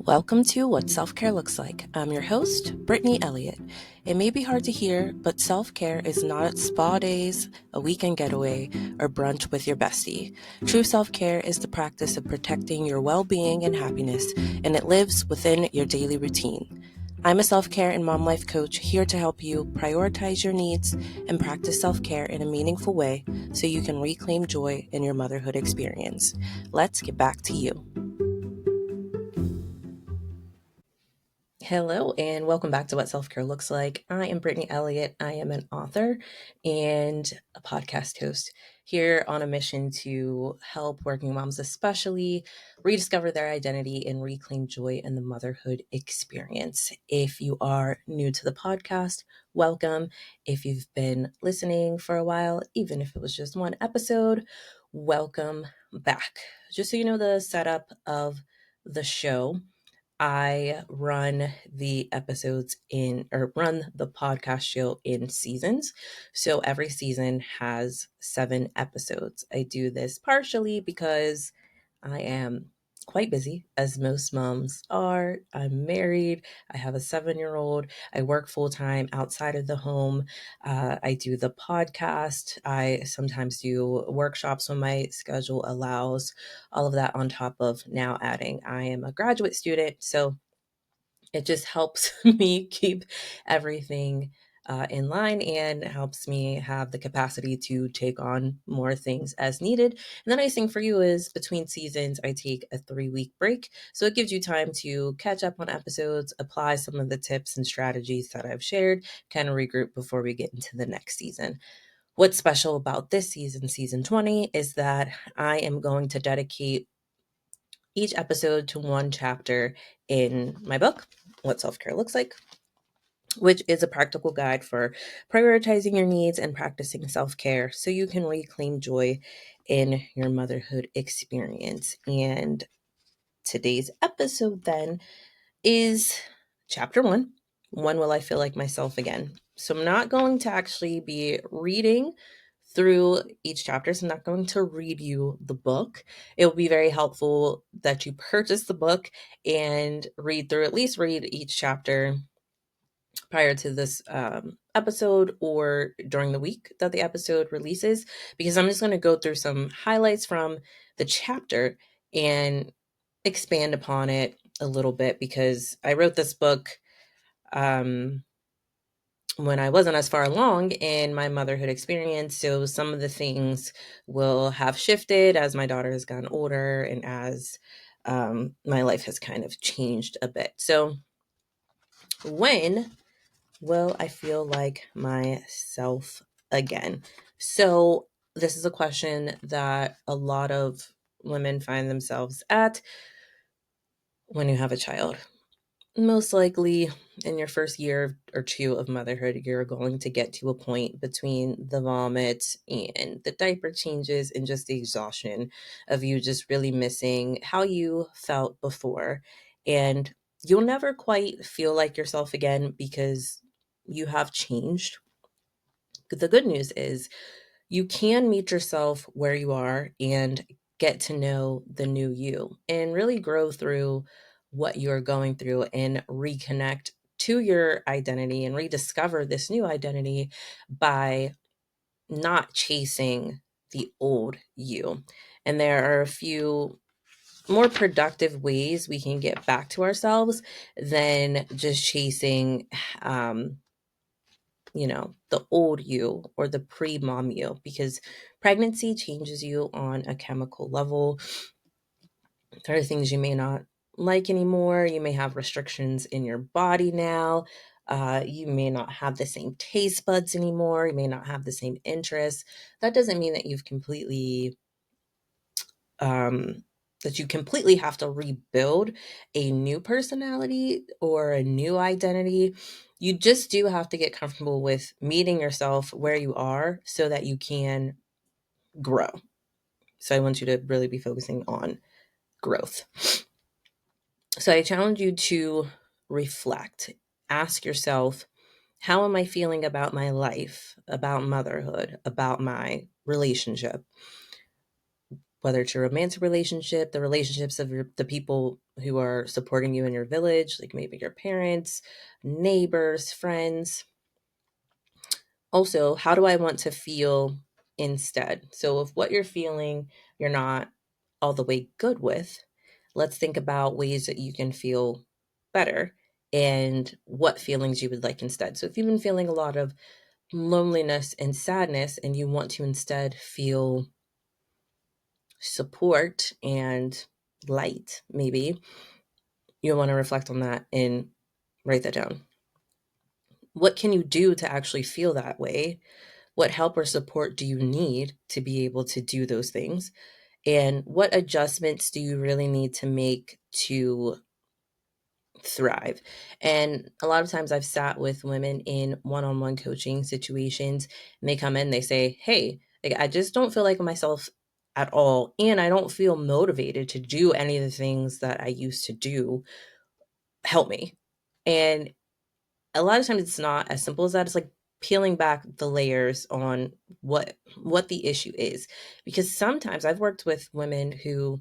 Welcome to What Self-Care Looks Like. I'm your host, Brittany Elliott. It may be hard to hear, but self-care is not spa days, a weekend getaway, or brunch with your bestie. True self-care is the practice of protecting your well-being and happiness, and it lives within your daily routine. I'm a self-care and mom life coach here to help you prioritize your needs and practice self-care in a meaningful way so you can reclaim joy in your motherhood experience. Let's get back to you. Hello, and welcome back to What Self-Care Looks Like. I am Brittany Elliott. I am an author and a podcast host here on a mission to help working moms, especially, rediscover their identity and reclaim joy in the motherhood experience. If you are new to the podcast, welcome. If you've been listening for a while, even if it was just one episode, welcome back. Just so you know the setup of the show, I run the podcast show in seasons. So every season has 7 episodes. I do this partially because I am quite busy, as most moms are. I'm married. I have a 7-year-old. I work full time outside of the home. I do the podcast. I sometimes do workshops when my schedule allows. All of that on top of now adding, I am a graduate student. So it just helps me keep everything in line and helps me have the capacity to take on more things as needed. And the nice thing for you is between seasons, I take a 3-week break. So it gives you time to catch up on episodes, apply some of the tips and strategies that I've shared, kind of regroup before we get into the next season. What's special about this season, season 20, is that I am going to dedicate each episode to one chapter in my book, What Self-Care Looks Like, which is a practical guide for prioritizing your needs and practicing self-care so you can reclaim joy in your motherhood experience. And today's episode then is chapter 1, When Will I Feel Like Myself Again? So I'm not going to actually be reading through each chapter. So I'm not going to read you the book. It will be very helpful that you purchase the book and at least read each chapter prior to this episode or during the week that the episode releases, because I'm just going to go through some highlights from the chapter and expand upon it a little bit, because I wrote this book when I wasn't as far along in my motherhood experience. So some of the things will have shifted as my daughter has gotten older and as my life has kind of changed a bit. So when will I feel like myself again? So this is a question that a lot of women find themselves at when you have a child. Most likely in your first year or two of motherhood, you're going to get to a point between the vomit and the diaper changes and just the exhaustion of you just really missing how you felt before. And you'll never quite feel like yourself again because you have changed. The good news is you can meet yourself where you are and get to know the new you and really grow through what you're going through and reconnect to your identity and rediscover this new identity by not chasing the old you. And there are a few more productive ways we can get back to ourselves than just chasing the old you or the pre-mom you, because pregnancy changes you on a chemical level. There are things you may not like anymore. You may have restrictions in your body now. You may not have the same taste buds anymore. You may not have the same interests. That doesn't mean that that you completely have to rebuild a new personality or a new identity. You just do have to get comfortable with meeting yourself where you are so that you can grow. So I want you to really be focusing on growth. So I challenge you to reflect. Ask yourself, how am I feeling about my life, about motherhood, about my relationship? whether it's your romantic relationship, the relationships of the people who are supporting you in your village, like maybe your parents, neighbors, friends. Also, how do I want to feel instead? So, if what you're feeling you're not all the way good with, let's think about ways that you can feel better and what feelings you would like instead. So, if you've been feeling a lot of loneliness and sadness and you want to instead feel support and light, maybe you'll want to reflect on that and write that down. What can you do to actually feel that way? What help or support do you need to be able to do those things? And what adjustments do you really need to make to thrive? And a lot of times I've sat with women in one-on-one coaching situations and they come in, they say, "Hey, like, I just don't feel like myself at all. And I don't feel motivated to do any of the things that I used to do. Help me." And a lot of times it's not as simple as that. It's like peeling back the layers on what the issue is. Because sometimes I've worked with women who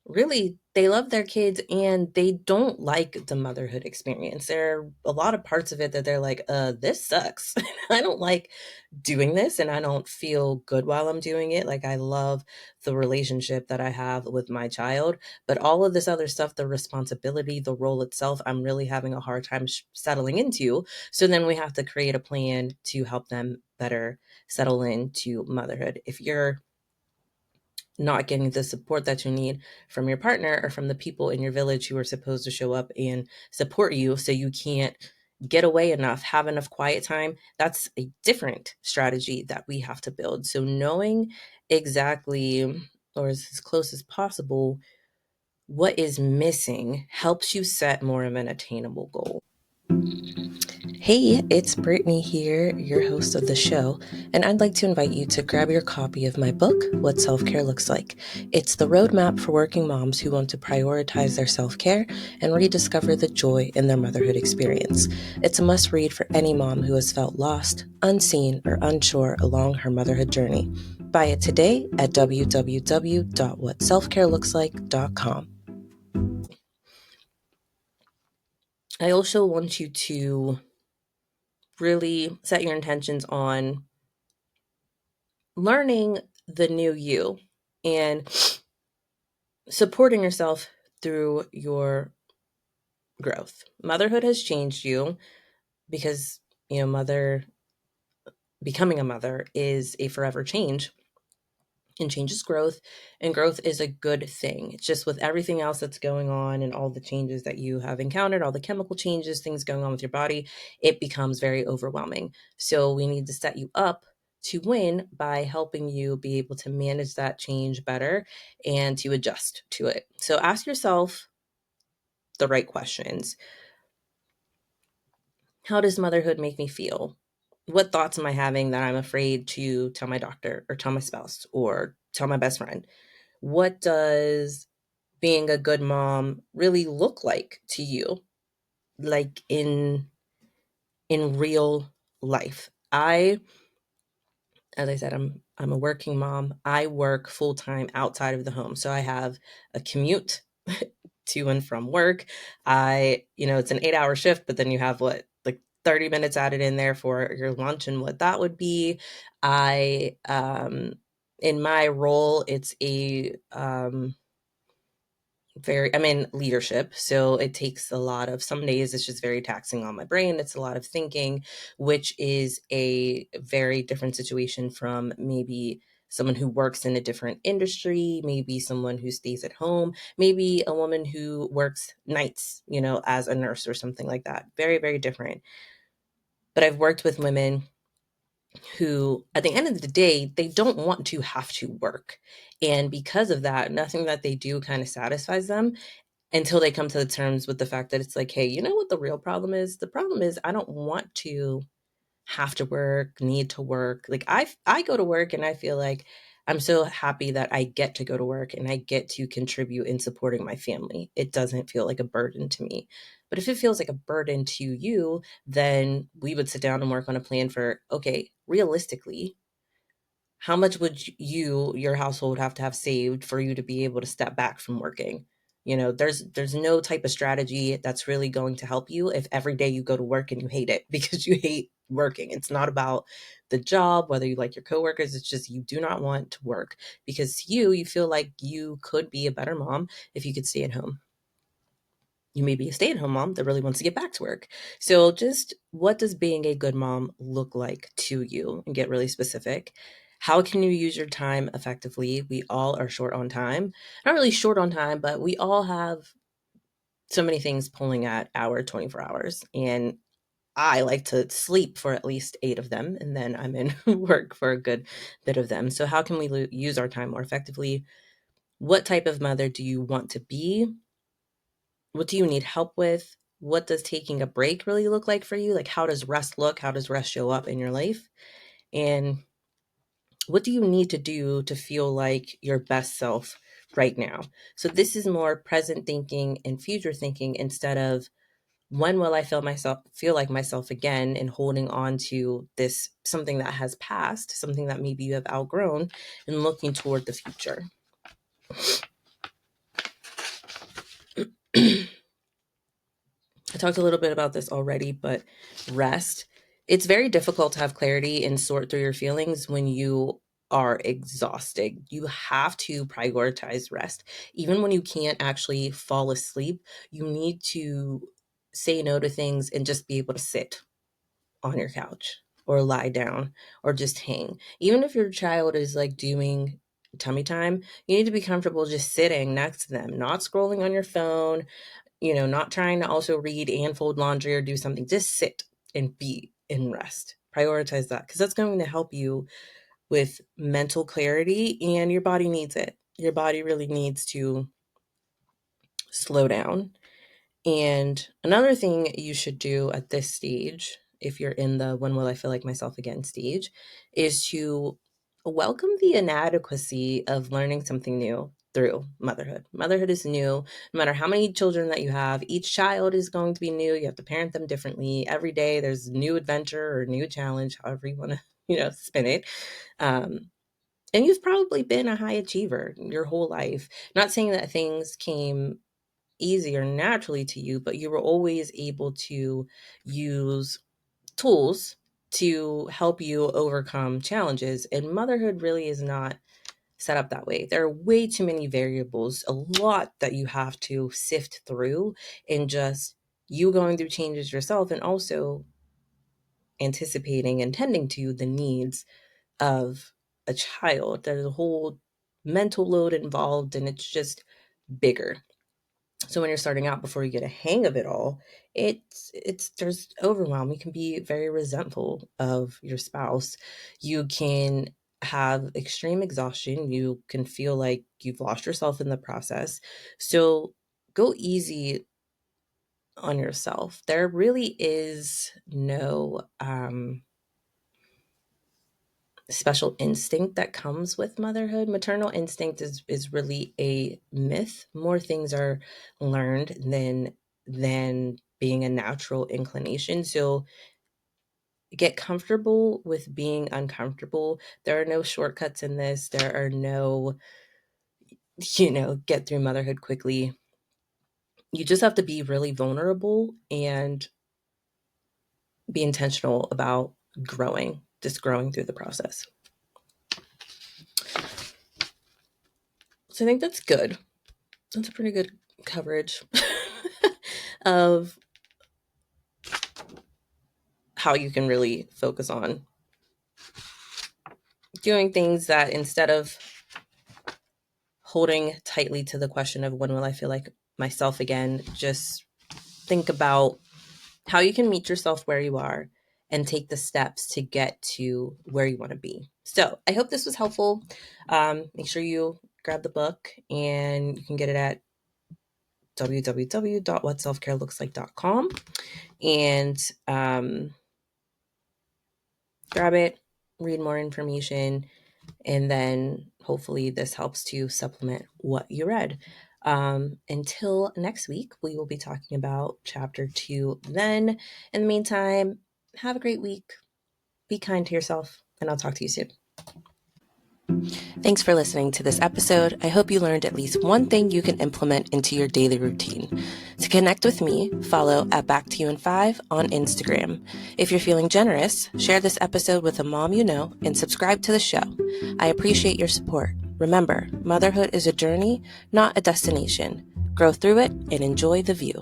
really they love their kids and they don't like the motherhood experience. There are a lot of parts of it that they're like, this sucks. I don't like doing this and I don't feel good while I'm doing it. Like, I love the relationship that I have with my child, but all of this other stuff, the responsibility, the role itself, I'm really having a hard time settling into. So then we have to create a plan to help them better settle into motherhood. If you're not getting the support that you need from your partner or from the people in your village who are supposed to show up and support you, so you can't get away enough, have enough quiet time, that's a different strategy that we have to build. So knowing exactly, or as close as possible, what is missing helps you set more of an attainable goal. Hey, it's Brittany here, your host of the show, and I'd like to invite you to grab your copy of my book, What Self-Care Looks Like. It's the roadmap for working moms who want to prioritize their self-care and rediscover the joy in their motherhood experience. It's a must-read for any mom who has felt lost, unseen, or unsure along her motherhood journey. Buy it today at www.whatselfcarelooks.com. I also want you to really set your intentions on learning the new you and supporting yourself through your growth. Motherhood has changed you because, becoming a mother is a forever change, and change is growth, and growth is a good thing. It's just with everything else that's going on and all the changes that you have encountered, all the chemical changes, things going on with your body, it becomes very overwhelming. So we need to set you up to win by helping you be able to manage that change better and to adjust to it. So ask yourself the right questions. How does motherhood make me feel? What thoughts am I having that I'm afraid to tell my doctor or tell my spouse or tell my best friend? What does being a good mom really look like to you, like in real life? As I said, I'm a working mom. I work full time outside of the home, so I have a commute to and from work. It's an 8-hour shift, but then you have what, like 30 minutes added in there for your lunch and what that would be. In my role, it's I'm in leadership, so it takes a lot of, some days it's just very taxing on my brain. It's a lot of thinking, which is a very different situation from maybe someone who works in a different industry, maybe someone who stays at home, maybe a woman who works nights, as a nurse or something like that. Very, very different. But I've worked with women who, at the end of the day, they don't want to have to work. And because of that, nothing that they do kind of satisfies them until they come to the terms with the fact that it's like, hey, you know what the real problem is? The problem is I don't want to have to work, need to work. Like, I go to work and I feel like I'm so happy that I get to go to work and I get to contribute in supporting my family. It doesn't feel like a burden to me. But if it feels like a burden to you, then we would sit down and work on a plan for, okay, realistically, how much would your household have to have saved for you to be able to step back from working? There's no type of strategy that's really going to help you if every day you go to work and you hate it because you hate working. It's not about the job, whether you like your coworkers. It's just you do not want to work because you feel like you could be a better mom if you could stay at home. You may be a stay-at-home mom that really wants to get back to work. So just what does being a good mom look like to you? And get really specific. How can you use your time effectively? We all are short on time. Not really short on time, but we all have so many things pulling at our 24 hours. And I like to sleep for at least 8 of them, and then I'm in work for a good bit of them. So how can we use our time more effectively? What type of mother do you want to be? What do you need help with? What does taking a break really look like for you? Like, how does rest look? How does rest show up in your life? And what do you need to do to feel like your best self right now? So this is more present thinking and future thinking instead of when will I feel like myself again, and holding on to this something that has passed, something that maybe you have outgrown, and looking toward the future. I talked a little bit about this already, but rest. It's very difficult to have clarity and sort through your feelings when you are exhausted. You have to prioritize rest. Even when you can't actually fall asleep, you need to say no to things and just be able to sit on your couch or lie down or just hang. Even if your child is like doing tummy time, you need to be comfortable just sitting next to them, not scrolling on your phone, not trying to also read and fold laundry or do something. Just sit and be in rest. Prioritize that because that's going to help you with mental clarity, and your body needs it. Your body really needs to slow down. And another thing you should do at this stage, if you're in the when will I feel like myself again stage, is to welcome the inadequacy of learning something new through motherhood. Motherhood is new. No matter how many children that you have, each child is going to be new. You have to parent them differently. Every day there's a new adventure or a new challenge, however you want to, spin it. And you've probably been a high achiever your whole life. Not saying that things came easier naturally to you, but you were always able to use tools to help you overcome challenges. And motherhood really is not set up that way. There are way too many variables, a lot that you have to sift through, and just you going through changes yourself and also anticipating and tending to the needs of a child. There's a whole mental load involved, and it's just bigger. So when you're starting out, before you get a hang of it all, there's overwhelm. You can be very resentful of your spouse. You can have extreme exhaustion. You can feel like you've lost yourself in the process. So go easy on yourself. There really is no special instinct that comes with motherhood. Maternal instinct is really a myth. More things are learned than being a natural inclination. So get comfortable with being uncomfortable. There are no shortcuts in this. There are no, get through motherhood quickly. You just have to be really vulnerable and be intentional about just growing through the process. So I think that's good. That's a pretty good coverage of how you can really focus on doing things that, instead of holding tightly to the question of when will I feel like myself again, just think about how you can meet yourself where you are and take the steps to get to where you want to be. So I hope this was helpful. Make sure you grab the book, and you can get it at www.whatselfcarelooks.com, and grab it, read more information, and then hopefully this helps to supplement what you read. Until next week, we will be talking about chapter 2 then. In the meantime, have a great week. Be kind to yourself, and I'll talk to you soon. Thanks for listening to this episode. I hope you learned at least one thing you can implement into your daily routine. To connect with me, follow at Back to You in 5 on Instagram. If you're feeling generous, share this episode with a mom you know and subscribe to the show. I appreciate your support. Remember, motherhood is a journey, not a destination. Grow through it and enjoy the view.